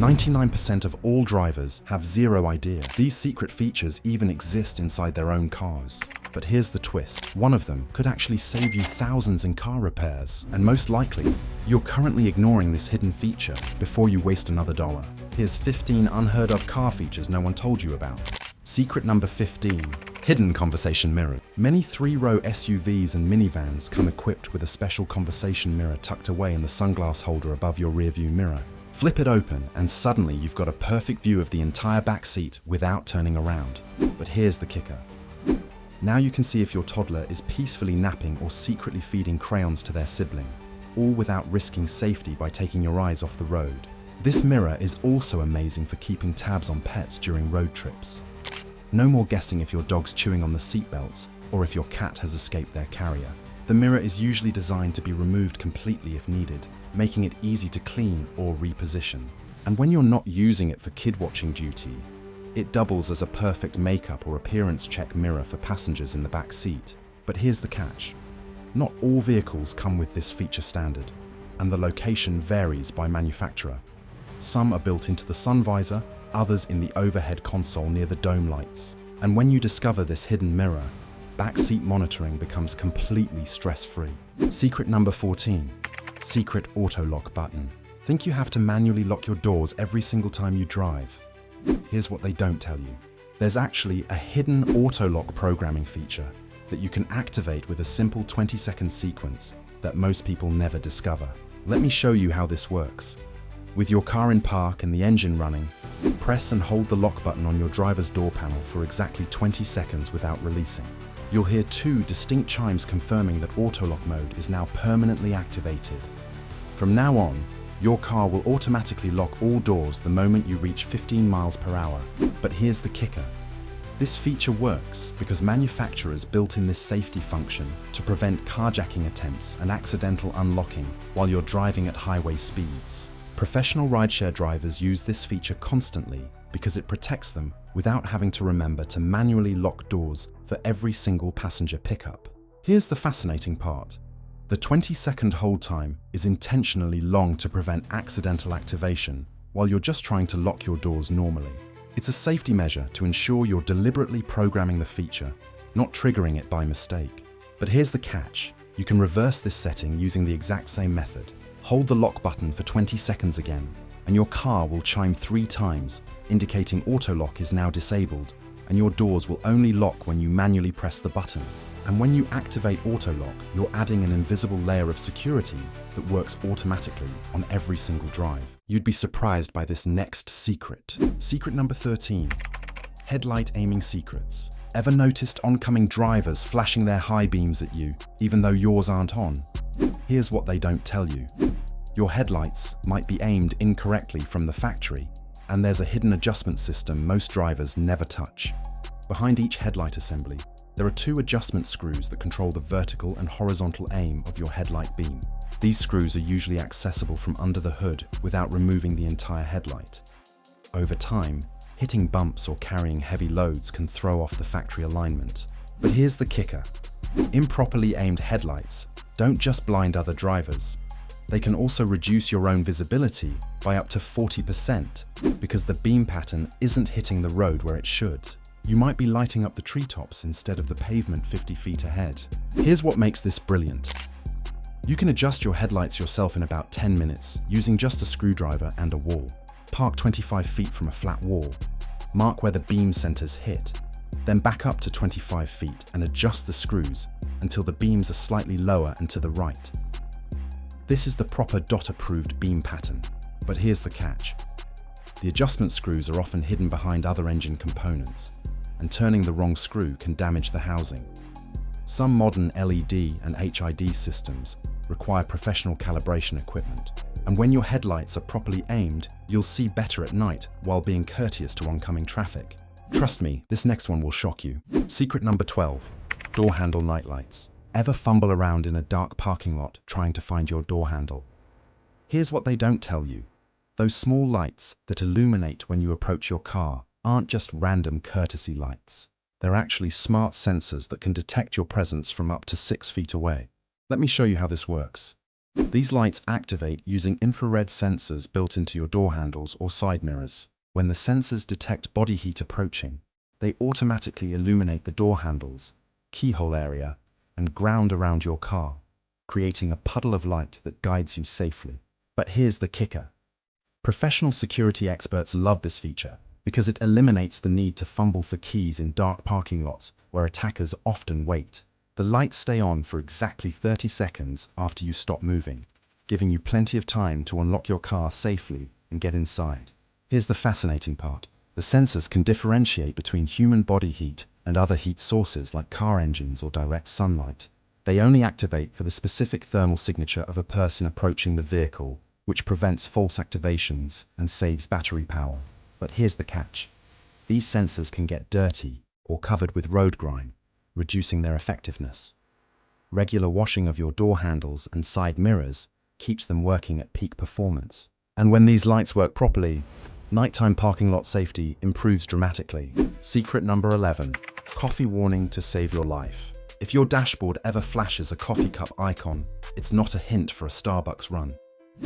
99% of all drivers have zero idea these secret features even exist inside their own cars. But here's the twist. One of them could actually save you thousands in car repairs. And most likely, you're currently ignoring this hidden feature before you waste another dollar. Here's 15 unheard of car features no one told you about. Secret number 15. Hidden conversation mirror. Many three-row SUVs and minivans come equipped with a special conversation mirror tucked away in the sunglass holder above your rearview mirror. Flip it open and suddenly you've got a perfect view of the entire back seat without turning around. But here's the kicker. Now you can see if your toddler is peacefully napping or secretly feeding crayons to their sibling, all without risking safety by taking your eyes off the road. This mirror is also amazing for keeping tabs on pets during road trips. No more guessing if your dog's chewing on the seatbelts or if your cat has escaped their carrier. The mirror is usually designed to be removed completely if needed, making it easy to clean or reposition. And when you're not using it for kid-watching duty, it doubles as a perfect makeup or appearance check mirror for passengers in the back seat. But here's the catch. Not all vehicles come with this feature standard, and the location varies by manufacturer. Some are built into the sun visor, others in the overhead console near the dome lights. And when you discover this hidden mirror, backseat monitoring becomes completely stress-free. Secret number 14. Secret auto lock button. Think you have to manually lock your doors every single time you drive? Here's what they don't tell you. There's actually a hidden auto lock programming feature that you can activate with a simple 20-second sequence that most people never discover. Let me show you how this works. With your car in park and the engine running, press and hold the lock button on your driver's door panel for exactly 20 seconds without releasing. You'll hear two distinct chimes confirming that auto lock mode is now permanently activated. From now on, your car will automatically lock all doors the moment you reach 15 miles per hour. But here's the kicker. This feature works because manufacturers built in this safety function to prevent carjacking attempts and accidental unlocking while you're driving at highway speeds. Professional rideshare drivers use this feature constantly because it protects them without having to remember to manually lock doors for every single passenger pickup. Here's the fascinating part. The 20-second hold time is intentionally long to prevent accidental activation while you're just trying to lock your doors normally. It's a safety measure to ensure you're deliberately programming the feature, not triggering it by mistake. But here's the catch. You can reverse this setting using the exact same method. Hold the lock button for 20 seconds again, and your car will chime 3 times, indicating auto lock is now disabled, and your doors will only lock when you manually press the button. And when you activate auto lock, you're adding an invisible layer of security that works automatically on every single drive. You'd be surprised by this next secret. Secret number 13. Headlight aiming secrets. Ever noticed oncoming drivers flashing their high beams at you, even though yours aren't on? Here's what they don't tell you. Your headlights might be aimed incorrectly from the factory, and there's a hidden adjustment system most drivers never touch. Behind each headlight assembly, there are 2 adjustment screws that control the vertical and horizontal aim of your headlight beam. These screws are usually accessible from under the hood without removing the entire headlight. Over time, hitting bumps or carrying heavy loads can throw off the factory alignment. But here's the kicker. Improperly aimed headlights don't just blind other drivers. They can also reduce your own visibility by up to 40% because the beam pattern isn't hitting the road where it should. You might be lighting up the treetops instead of the pavement 50 feet ahead. Here's what makes this brilliant. You can adjust your headlights yourself in about 10 minutes using just a screwdriver and a wall. Park 25 feet from a flat wall. Mark where the beam centers hit. Then back up to 25 feet and adjust the screws until the beams are slightly lower and to the right. This is the proper dot-approved beam pattern. But here's the catch. The adjustment screws are often hidden behind other engine components, and turning the wrong screw can damage the housing. Some modern LED and HID systems require professional calibration equipment, and when your headlights are properly aimed, you'll see better at night while being courteous to oncoming traffic. Trust me, this next one will shock you. Secret number 12. Door handle nightlights. Ever fumble around in a dark parking lot trying to find your door handle? Here's what they don't tell you. Those small lights that illuminate when you approach your car aren't just random courtesy lights. They're actually smart sensors that can detect your presence from up to 6 feet away. Let me show you how this works. These lights activate using infrared sensors built into your door handles or side mirrors. When the sensors detect body heat approaching, they automatically illuminate the door handles, keyhole area, and ground around your car, creating a puddle of light that guides you safely. But here's the kicker. Professional security experts love this feature because it eliminates the need to fumble for keys in dark parking lots where attackers often wait. The lights stay on for exactly 30 seconds after you stop moving, giving you plenty of time to unlock your car safely and get inside. Here's the fascinating part. The sensors can differentiate between human body heat and other heat sources like car engines or direct sunlight. They only activate for the specific thermal signature of a person approaching the vehicle, which prevents false activations and saves battery power. But here's the catch. These sensors can get dirty or covered with road grime, reducing their effectiveness. Regular washing of your door handles and side mirrors keeps them working at peak performance. And when these lights work properly, nighttime parking lot safety improves dramatically. Secret number 11, coffee warning to save your life. If your dashboard ever flashes a coffee cup icon, it's not a hint for a Starbucks run.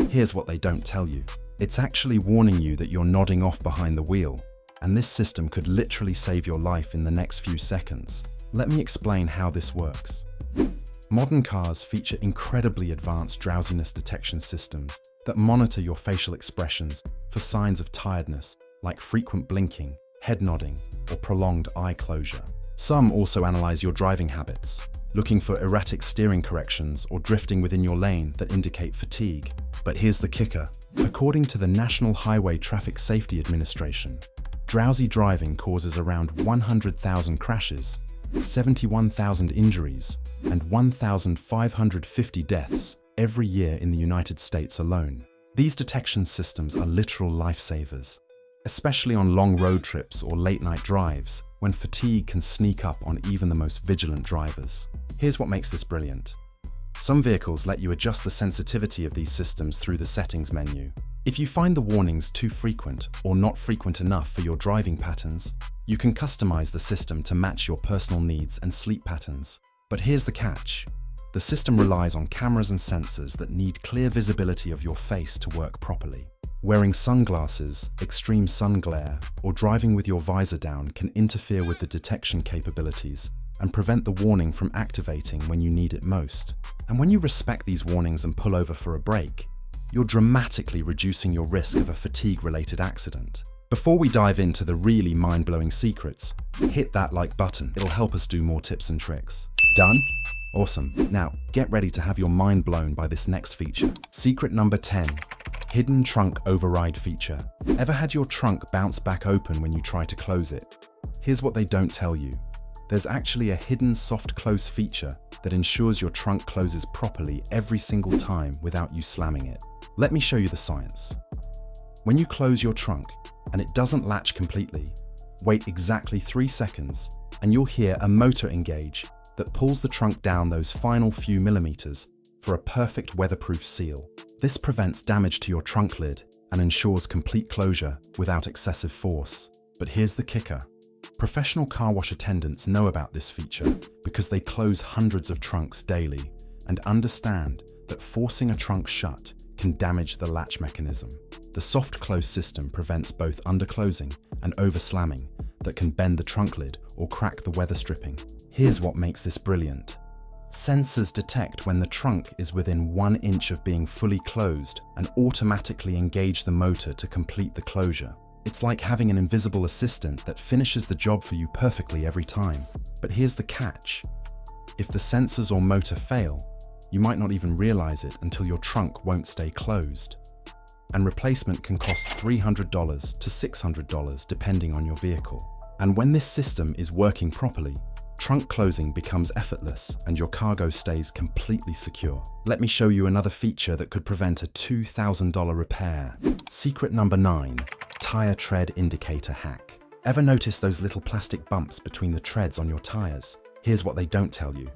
Here's what they don't tell you. It's actually warning you that you're nodding off behind the wheel, and this system could literally save your life in the next few seconds. Let me explain how this works. Modern cars feature incredibly advanced drowsiness detection systems that monitor your facial expressions for signs of tiredness, like frequent blinking, head nodding, or prolonged eye closure. Some also analyze your driving habits, looking for erratic steering corrections or drifting within your lane that indicate fatigue. But here's the kicker. According to the National Highway Traffic Safety Administration, drowsy driving causes around 100,000 crashes, 71,000 injuries, and 1,550 deaths every year in the United States alone. These detection systems are literal lifesavers, especially on long road trips or late-night drives when fatigue can sneak up on even the most vigilant drivers. Here's what makes this brilliant. Some vehicles let you adjust the sensitivity of these systems through the settings menu. If you find the warnings too frequent or not frequent enough for your driving patterns, you can customize the system to match your personal needs and sleep patterns. But here's the catch. The system relies on cameras and sensors that need clear visibility of your face to work properly. Wearing sunglasses, extreme sun glare, or driving with your visor down can interfere with the detection capabilities and prevent the warning from activating when you need it most. And when you respect these warnings and pull over for a break, you're dramatically reducing your risk of a fatigue-related accident. Before we dive into the really mind-blowing secrets, hit that like button. It'll help us do more tips and tricks. Done? Awesome. Now, get ready to have your mind blown by this next feature. Secret number 10. Hidden trunk override feature. Ever had your trunk bounce back open when you try to close it? Here's what they don't tell you. There's actually a hidden soft close feature that ensures your trunk closes properly every single time without you slamming it. Let me show you the science. When you close your trunk and it doesn't latch completely, wait exactly 3 seconds and you'll hear a motor engage that pulls the trunk down those final few millimeters for a perfect weatherproof seal. This prevents damage to your trunk lid and ensures complete closure without excessive force. But here's the kicker. Professional car wash attendants know about this feature because they close hundreds of trunks daily and understand that forcing a trunk shut can damage the latch mechanism. The soft close system prevents both underclosing and overslamming that can bend the trunk lid or crack the weather stripping. Here's what makes this brilliant. Sensors detect when the trunk is within 1 inch of being fully closed and automatically engage the motor to complete the closure. It's like having an invisible assistant that finishes the job for you perfectly every time. But here's the catch. If the sensors or motor fail, you might not even realize it until your trunk won't stay closed. And replacement can cost $300 to $600 depending on your vehicle. And when this system is working properly, trunk closing becomes effortless and your cargo stays completely secure. Let me show you another feature that could prevent a $2,000 repair. Secret number 9, tire tread indicator hack. Ever notice those little plastic bumps between the treads on your tires? Here's what they don't tell you.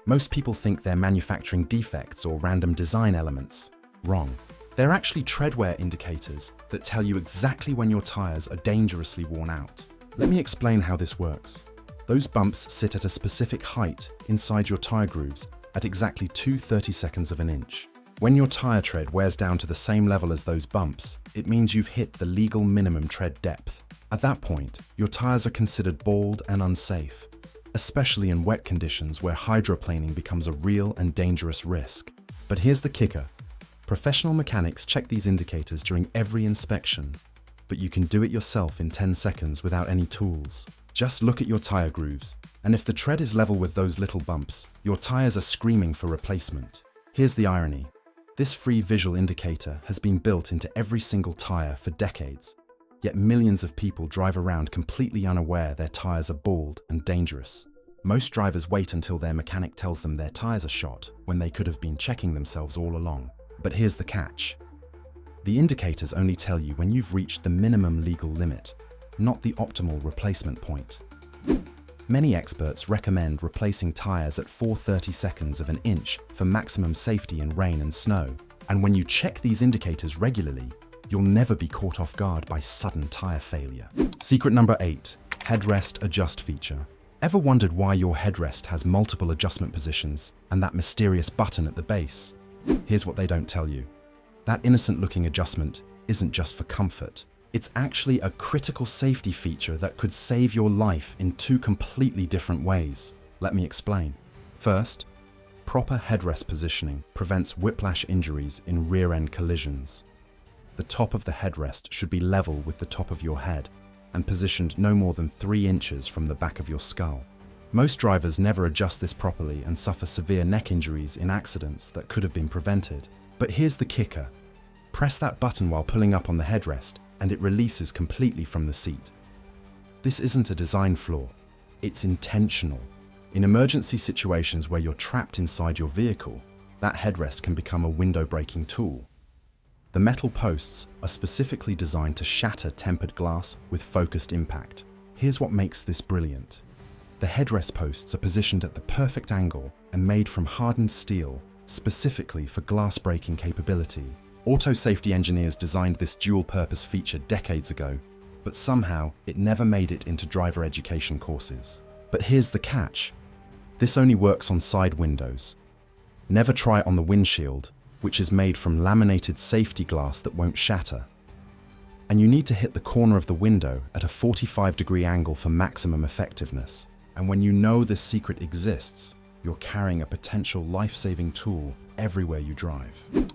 Most people think they're manufacturing defects or random design elements. Wrong. They're actually tread wear indicators that tell you exactly when your tires are dangerously worn out. Let me explain how this works. Those bumps sit at a specific height inside your tire grooves at exactly 2/32 of an inch. When your tire tread wears down to the same level as those bumps, it means you've hit the legal minimum tread depth. At that point, your tires are considered bald and unsafe, especially in wet conditions where hydroplaning becomes a real and dangerous risk. But here's the kicker. Professional mechanics check these indicators during every inspection, but you can do it yourself in 10 seconds without any tools. Just look at your tire grooves, and if the tread is level with those little bumps, your tires are screaming for replacement. Here's the irony. This free visual indicator has been built into every single tire for decades, yet millions of people drive around completely unaware their tires are bald and dangerous. Most drivers wait until their mechanic tells them their tires are shot when they could have been checking themselves all along. But here's the catch. The indicators only tell you when you've reached the minimum legal limit, not the optimal replacement point. Many experts recommend replacing tires at 4/32 of an inch for maximum safety in rain and snow. And when you check these indicators regularly, you'll never be caught off guard by sudden tire failure. Secret number 8, Headrest Adjust feature. Ever wondered why your headrest has multiple adjustment positions and that mysterious button at the base? Here's what they don't tell you. That innocent-looking adjustment isn't just for comfort. It's actually a critical safety feature that could save your life in 2 completely different ways. Let me explain. First, proper headrest positioning prevents whiplash injuries in rear-end collisions. The top of the headrest should be level with the top of your head and positioned no more than 3 inches from the back of your skull. Most drivers never adjust this properly and suffer severe neck injuries in accidents that could have been prevented. But here's the kicker. Press that button while pulling up on the headrest and it releases completely from the seat. This isn't a design flaw, it's intentional. In emergency situations where you're trapped inside your vehicle, that headrest can become a window-breaking tool. The metal posts are specifically designed to shatter tempered glass with focused impact. Here's what makes this brilliant. The headrest posts are positioned at the perfect angle and made from hardened steel, specifically for glass-breaking capability. Auto safety engineers designed this dual-purpose feature decades ago, but somehow it never made it into driver education courses. But here's the catch. This only works on side windows. Never try it on the windshield, which is made from laminated safety glass that won't shatter. And you need to hit the corner of the window at a 45-degree angle for maximum effectiveness. And when you know this secret exists, you're carrying a potential life-saving tool everywhere you drive.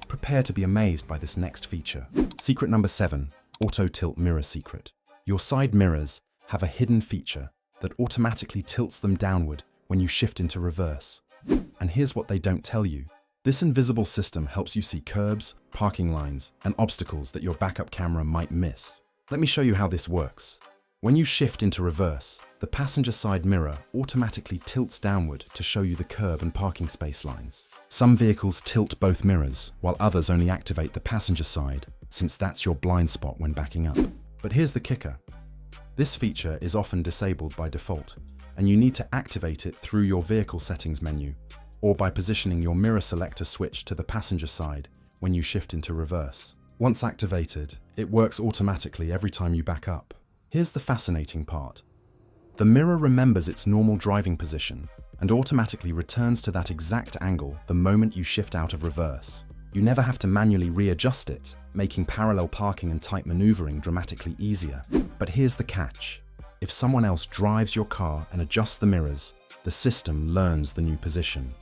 Prepare to be amazed by this next feature. Secret number 7, Auto Tilt Mirror Secret. Your side mirrors have a hidden feature that automatically tilts them downward when you shift into reverse. And here's what they don't tell you. This invisible system helps you see curbs, parking lines, and obstacles that your backup camera might miss. Let me show you how this works. When you shift into reverse, the passenger side mirror automatically tilts downward to show you the curb and parking space lines. Some vehicles tilt both mirrors, while others only activate the passenger side, since that's your blind spot when backing up. But here's the kicker. This feature is often disabled by default, and you need to activate it through your vehicle settings menu, or by positioning your mirror selector switch to the passenger side when you shift into reverse. Once activated, it works automatically every time you back up. Here's the fascinating part. The mirror remembers its normal driving position and automatically returns to that exact angle the moment you shift out of reverse. You never have to manually readjust it, making parallel parking and tight maneuvering dramatically easier. But here's the catch. If someone else drives your car and adjusts the mirrors, the system learns the new position.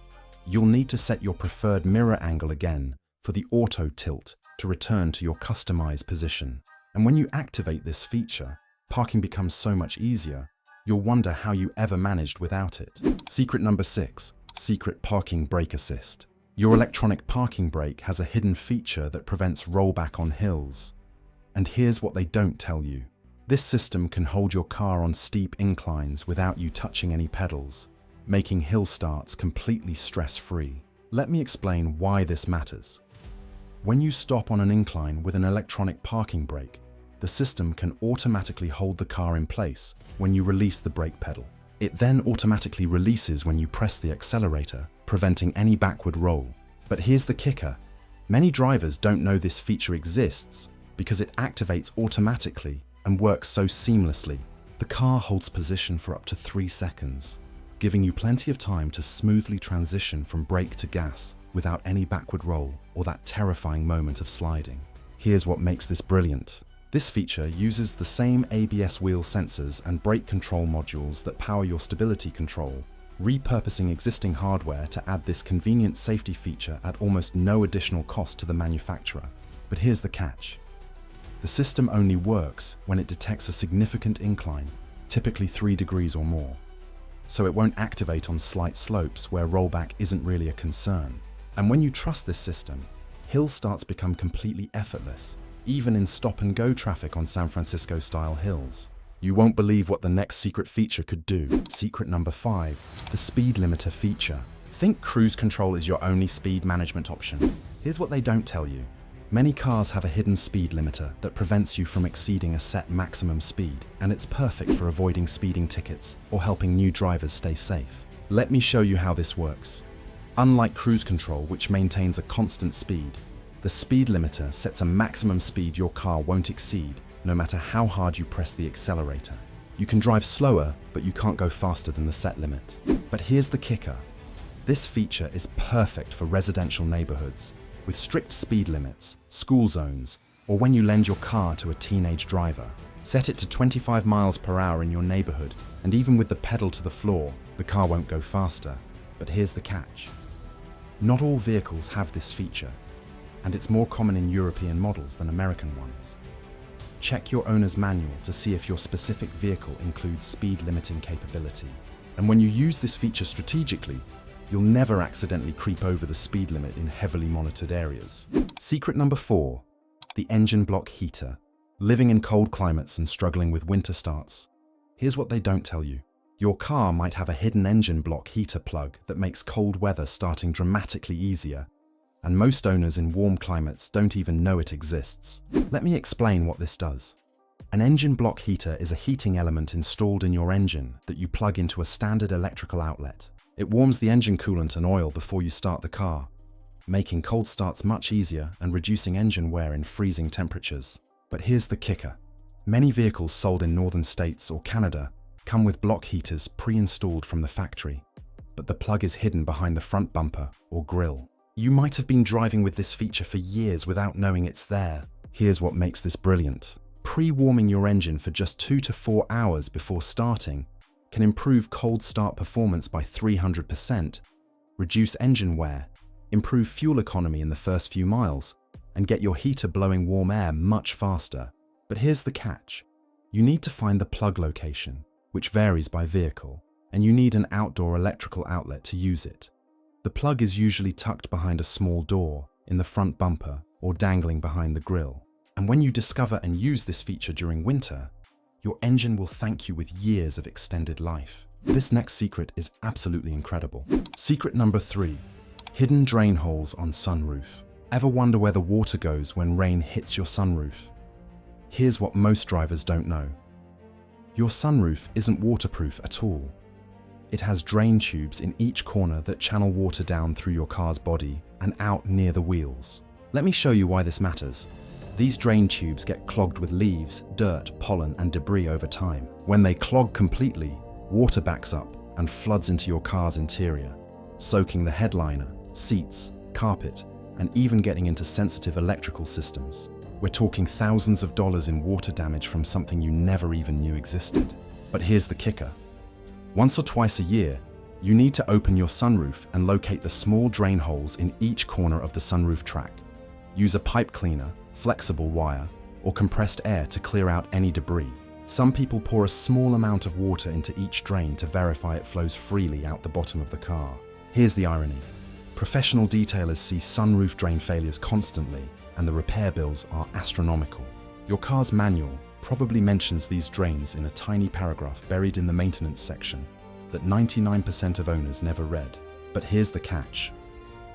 You'll need to set your preferred mirror angle again for the auto tilt to return to your customized position. And when you activate this feature, parking becomes so much easier, you'll wonder how you ever managed without it. Secret number 6, Secret Parking Brake Assist. Your electronic parking brake has a hidden feature that prevents rollback on hills. And here's what they don't tell you. This system can hold your car on steep inclines without you touching any pedals, making hill starts completely stress-free. Let me explain why this matters. When you stop on an incline with an electronic parking brake, the system can automatically hold the car in place when you release the brake pedal. It then automatically releases when you press the accelerator, preventing any backward roll. But here's the kicker. Many drivers don't know this feature exists because it activates automatically and works so seamlessly. The car holds position for up to 3 seconds. giving you plenty of time to smoothly transition from brake to gas without any backward roll or that terrifying moment of sliding. Here's what makes this brilliant. This feature uses the same ABS wheel sensors and brake control modules that power your stability control, repurposing existing hardware to add this convenient safety feature at almost no additional cost to the manufacturer. But here's the catch. The system only works when it detects a significant incline, typically 3 degrees or more. So it won't activate on slight slopes where rollback isn't really a concern. And when you trust this system, hill starts become completely effortless, even in stop-and-go traffic on San Francisco-style hills. You won't believe what the next secret feature could do. Secret number 5, the speed limiter feature. Think cruise control is your only speed management option. Here's what they don't tell you. Many cars have a hidden speed limiter that prevents you from exceeding a set maximum speed, and it's perfect for avoiding speeding tickets or helping new drivers stay safe. Let me show you how this works. Unlike cruise control, which maintains a constant speed, the speed limiter sets a maximum speed your car won't exceed, no matter how hard you press the accelerator. You can drive slower, but you can't go faster than the set limit. But here's the kicker. This feature is perfect for residential neighborhoods, with strict speed limits, school zones, or when you lend your car to a teenage driver. Set it to 25 miles per hour in your neighborhood, and even with the pedal to the floor, the car won't go faster. But here's the catch. Not all vehicles have this feature, and it's more common in European models than American ones. Check your owner's manual to see if your specific vehicle includes speed limiting capability. And when you use this feature strategically, you'll never accidentally creep over the speed limit in heavily monitored areas. Secret number 4, the engine block heater. Living in cold climates and struggling with winter starts. Here's what they don't tell you. Your car might have a hidden engine block heater plug that makes cold weather starting dramatically easier, and most owners in warm climates don't even know it exists. Let me explain what this does. An engine block heater is a heating element installed in your engine that you plug into a standard electrical outlet. It warms the engine coolant and oil before you start the car, making cold starts much easier and reducing engine wear in freezing temperatures. But here's the kicker. Many vehicles sold in northern states or Canada come with block heaters pre-installed from the factory, but the plug is hidden behind the front bumper or grille. You might have been driving with this feature for years without knowing it's there. Here's what makes this brilliant. Pre-warming your engine for just 2 to 4 hours before starting can improve cold start performance by 300%, reduce engine wear, improve fuel economy in the first few miles, and get your heater blowing warm air much faster. But here's the catch. You need to find the plug location, which varies by vehicle, and you need an outdoor electrical outlet to use it. The plug is usually tucked behind a small door, in the front bumper, or dangling behind the grille. And when you discover and use this feature during winter, your engine will thank you with years of extended life. This next secret is absolutely incredible. Secret number 3, hidden drain holes on sunroof. Ever wonder where the water goes when rain hits your sunroof? Here's what most drivers don't know. Your sunroof isn't waterproof at all. It has drain tubes in each corner that channel water down through your car's body and out near the wheels. Let me show you why this matters. These drain tubes get clogged with leaves, dirt, pollen, and debris over time. When they clog completely, water backs up and floods into your car's interior, soaking the headliner, seats, carpet, and even getting into sensitive electrical systems. We're talking thousands of dollars in water damage from something you never even knew existed. But here's the kicker. Once or twice a year, you need to open your sunroof and locate the small drain holes in each corner of the sunroof track. Use a pipe cleaner, flexible wire, or compressed air to clear out any debris. Some people pour a small amount of water into each drain to verify it flows freely out the bottom of the car. Here's the irony. Professional detailers see sunroof drain failures constantly, and the repair bills are astronomical. Your car's manual probably mentions these drains in a tiny paragraph buried in the maintenance section that 99% of owners never read. But here's the catch.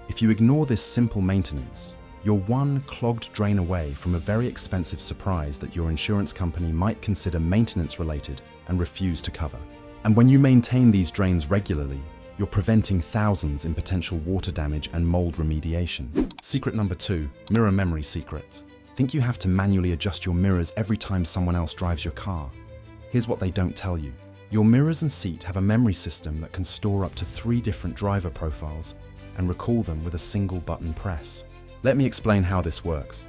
If you ignore this simple maintenance, you're one clogged drain away from a very expensive surprise that your insurance company might consider maintenance related and refuse to cover. And when you maintain these drains regularly, you're preventing thousands in potential water damage and mold remediation. Secret number 2, mirror memory secret. Think you have to manually adjust your mirrors every time someone else drives your car? Here's what they don't tell you. Your mirrors and seat have a memory system that can store up to 3 different driver profiles and recall them with a single button press. Let me explain how this works.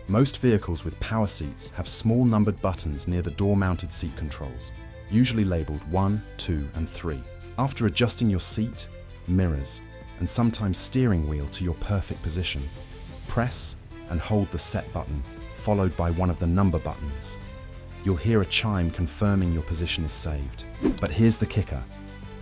Most vehicles with power seats have small numbered buttons near the door-mounted seat controls, usually labeled 1, 2, and 3. After adjusting your seat, mirrors, and sometimes steering wheel to your perfect position, press and hold the set button, followed by one of the number buttons. You'll hear a chime confirming your position is saved. But here's the kicker.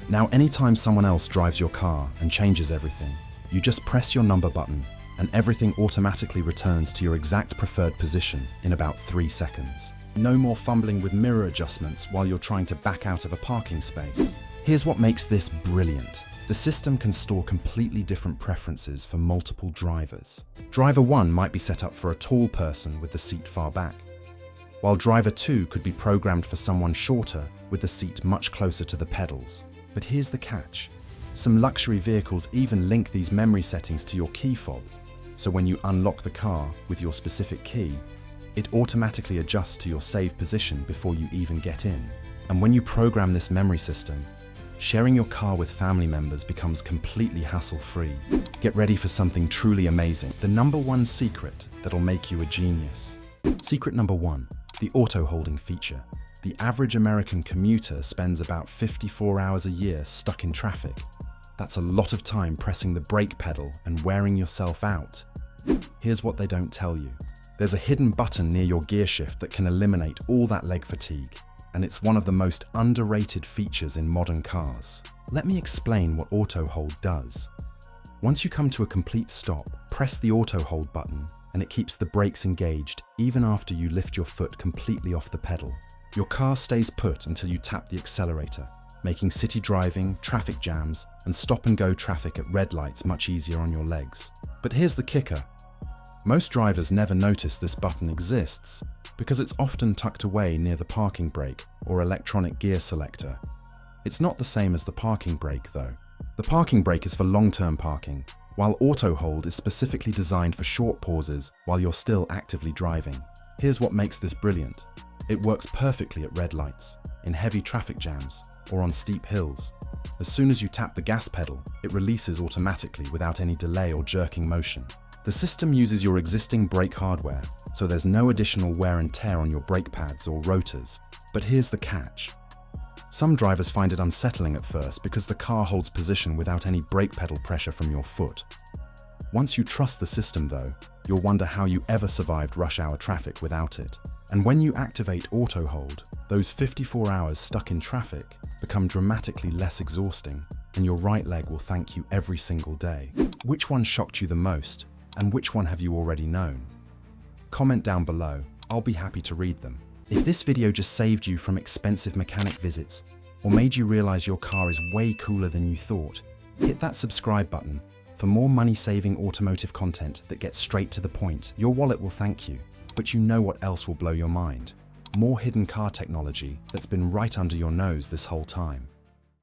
Now, anytime someone else drives your car and changes everything, you just press your number button and everything automatically returns to your exact preferred position in about 3 seconds. No more fumbling with mirror adjustments while you're trying to back out of a parking space. Here's what makes this brilliant. The system can store completely different preferences for multiple drivers. Driver 1 might be set up for a tall person with the seat far back, while driver 2 could be programmed for someone shorter with the seat much closer to the pedals. But here's the catch. Some luxury vehicles even link these memory settings to your key fob, so when you unlock the car with your specific key, it automatically adjusts to your saved position before you even get in. And when you program this memory system, sharing your car with family members becomes completely hassle-free. Get ready for something truly amazing. The #1 secret that'll make you a genius. Secret number 1, the auto-holding feature. The average American commuter spends about 54 hours a year stuck in traffic. That's a lot of time pressing the brake pedal and wearing yourself out. Here's what they don't tell you. There's a hidden button near your gear shift that can eliminate all that leg fatigue, and it's one of the most underrated features in modern cars. Let me explain what auto hold does. Once you come to a complete stop, press the auto hold button and it keeps the brakes engaged even after you lift your foot completely off the pedal. Your car stays put until you tap the accelerator, making city driving, traffic jams, and stop-and-go traffic at red lights much easier on your legs. But here's the kicker. Most drivers never notice this button exists because it's often tucked away near the parking brake or electronic gear selector. It's not the same as the parking brake though. The parking brake is for long-term parking, while auto hold is specifically designed for short pauses while you're still actively driving. Here's what makes this brilliant. It works perfectly at red lights, in heavy traffic jams, or on steep hills. As soon as you tap the gas pedal, it releases automatically without any delay or jerking motion. The system uses your existing brake hardware, so there's no additional wear and tear on your brake pads or rotors. But here's the catch. Some drivers find it unsettling at first because the car holds position without any brake pedal pressure from your foot. Once you trust the system though, you'll wonder how you ever survived rush hour traffic without it. And when you activate auto hold, those 54 hours stuck in traffic become dramatically less exhausting, and your right leg will thank you every single day. Which one shocked you the most? And which one have you already known? Comment down below, I'll be happy to read them. If this video just saved you from expensive mechanic visits, or made you realize your car is way cooler than you thought, hit that subscribe button for more money-saving automotive content that gets straight to the point. Your wallet will thank you, but you know what else will blow your mind? More hidden car technology that's been right under your nose this whole time.